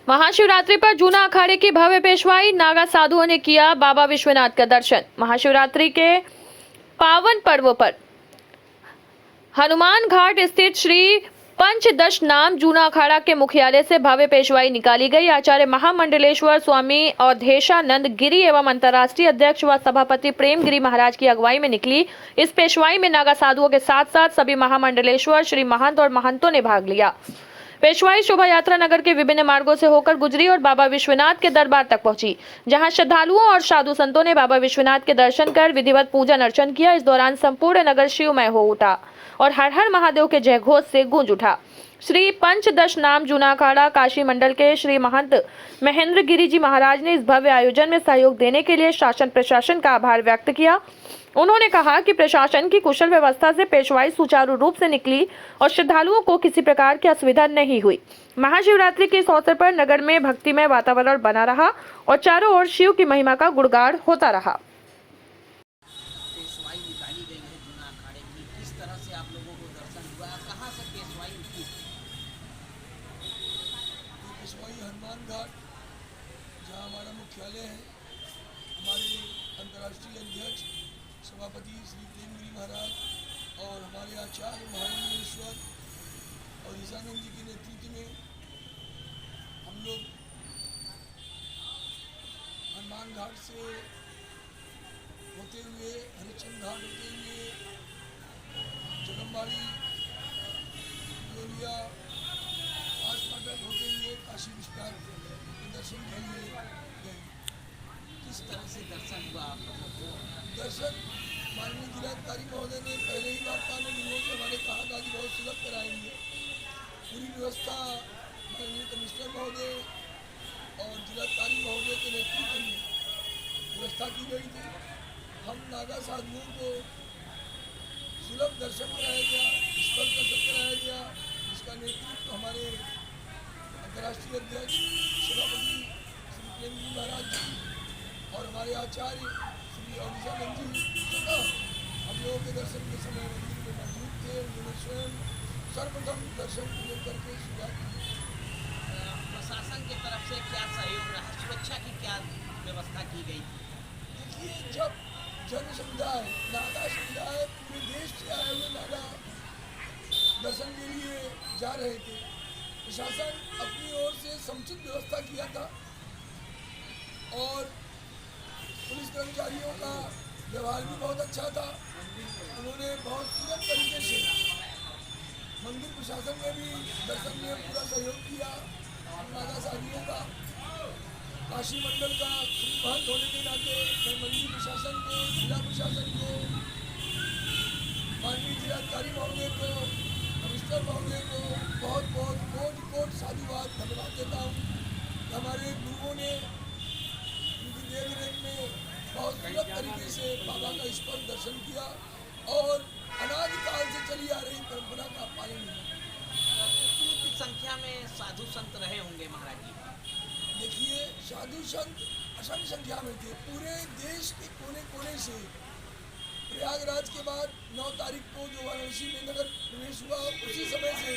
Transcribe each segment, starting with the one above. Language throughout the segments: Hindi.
महाशिवरात्रि पर जूना अखाड़े की भव्य पेशवाई, नागा साधुओं ने किया बाबा विश्वनाथ का दर्शन। महाशिवरात्रि के पावन पर्व पर हनुमान घाट स्थित श्री पंचदश नाम जूना अखाड़ा के मुख्यालय से भव्य पेशवाई निकाली गई। आचार्य महामंडलेश्वर स्वामी अवधेशानंद गिरी एवं अंतर्राष्ट्रीय अध्यक्ष व सभापति प्रेम गिरी महाराज की अगुवाई में निकली इस पेशवाई में नागा साधुओं के साथ साथ सभी महामंडलेश्वर श्री महंत और महंतों ने भाग लिया। पेशवाई शोभा यात्रा नगर के विभिन्न मार्गों से होकर गुजरी और बाबा विश्वनाथ के दरबार तक पहुंची, जहां श्रद्धालुओं और साधु संतों ने बाबा विश्वनाथ के दर्शन कर विधिवत पूजन अर्चन किया। इस दौरान संपूर्ण नगर शिवमय हो उठा और हर हर महादेव के जयघोष से गूंज उठा। श्री पंचदश नाम जूना अखाड़ा काशी मंडल के श्री महंत महेंद्र गिरी जी महाराज ने इस भव्य आयोजन में सहयोग देने के लिए शासन प्रशासन का आभार व्यक्त किया। उन्होंने कहा कि प्रशासन की कुशल व्यवस्था से पेशवाई सुचारू रूप से निकली और श्रद्धालुओं को किसी प्रकार की असुविधा नहीं हुई। महाशिवरात्रि के इस अवसर पर नगर में भक्तिमय वातावरण बना रहा और चारों ओर शिव की महिमा का गुणगान होता रहा। पेशवाई निकाली गई है जूना अखाड़े की, किस तरह से आप लोगों को दर्शन हुआ, कहाँ से पेशवाई उठी? पेशवाई हनुमान घाट, जहाँ हमारा मुख्यालय है, हमारे अंतर्राष्ट्रीय अध्यक्ष सभापति श्री प्रेमगिरी महाराज और हमारे आचार्य महामंडलेश्वर और ईशानंद जी के नेतृत्व में हम लोग हनुमान घाट से होते हुए हरिश्चंद्र घाट होते हुए जगमवाड़ी लोलिया फाटक होते हुए काशी विश्वनाथ के दर्शन के लिए गए। किस तरह से दर्शन हुआ आप लोगों को? दर्शन माननीय जिलाधिकारी महोदय ने पहले ही वार्ता में लोगों से हमारे कहा था कि बहुत सुलभ कराएंगे। पूरी व्यवस्था माननीय कमिश्नर महोदय और जिलाधिकारी महोदय के नेतृत्व में व्यवस्था की गई थी। हम नागा साधुओं को सुलभ दर्शन कराया गया, स्पर्श दर्शन कराया गया, जिसका नेतृत्व हमारे अंतर्राष्ट्रीय अध्यक्ष सभापति श्री प्रेमगिरी महाराज जी और हमारे आचार्य श्री अवधेशानंद जी स्वतः हम लोगों के दर्शन के समय मंदिर में मौजूद थे। उन्होंने स्वयं सर्वप्रथम दर्शन पूजन करके शुरुआत की। प्रशासन की तरफ से क्या सहयोग रहा, सुरक्षा की क्या व्यवस्था की गई? देखिए, जब जन समुदाय नागा समुदाय पूरे देश से आए हुए नागा दर्शन के लिए जा रहे थे, प्रशासन अपनी ओर से समुचित व्यवस्था किया था और पुलिस कर्मचारियों का व्यवहार भी बहुत अच्छा था। उन्होंने बहुत सुलभ तरीके से मंदिर प्रशासन ने भी दर्शन में पूरा सहयोग किया। नागा साधुओं का, काशी मंडल का श्रीमहंत होने के नाते मैं मंदिर प्रशासन को, जिला प्रशासन को, माननीय जिलाधिकारी महोदय को, कमिश्नर महोदय को बहुत बहुत कोटि कोटि साधुवाद धन्यवाद देता हूँ। हमारे गुरुओं ने उनकी देख रेख में बहुत सुलभ तरीके से बाबा का स्पर्श दर्शन किया और अनादिकाल से चली आ रही परंपरा का पालन किया। कितनी संख्या में साधु संत रहे होंगे महाराज जी? देखिए, साधु संत असंख्य संख्या में थे। पूरे देश के कोने कोने से प्रयागराज के बाद 9 तारीख को जो वाराणसी में नगर प्रवेश हुआ, उसी समय से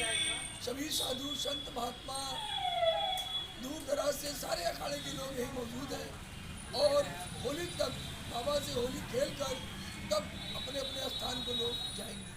सभी साधु संत महात्मा दूर दराज से सारे अखाड़े के लोग यहीं मौजूद हैं और होली तक बाबा से होली खेल कर तब अपने अपने स्थान को लोग जाएंगे।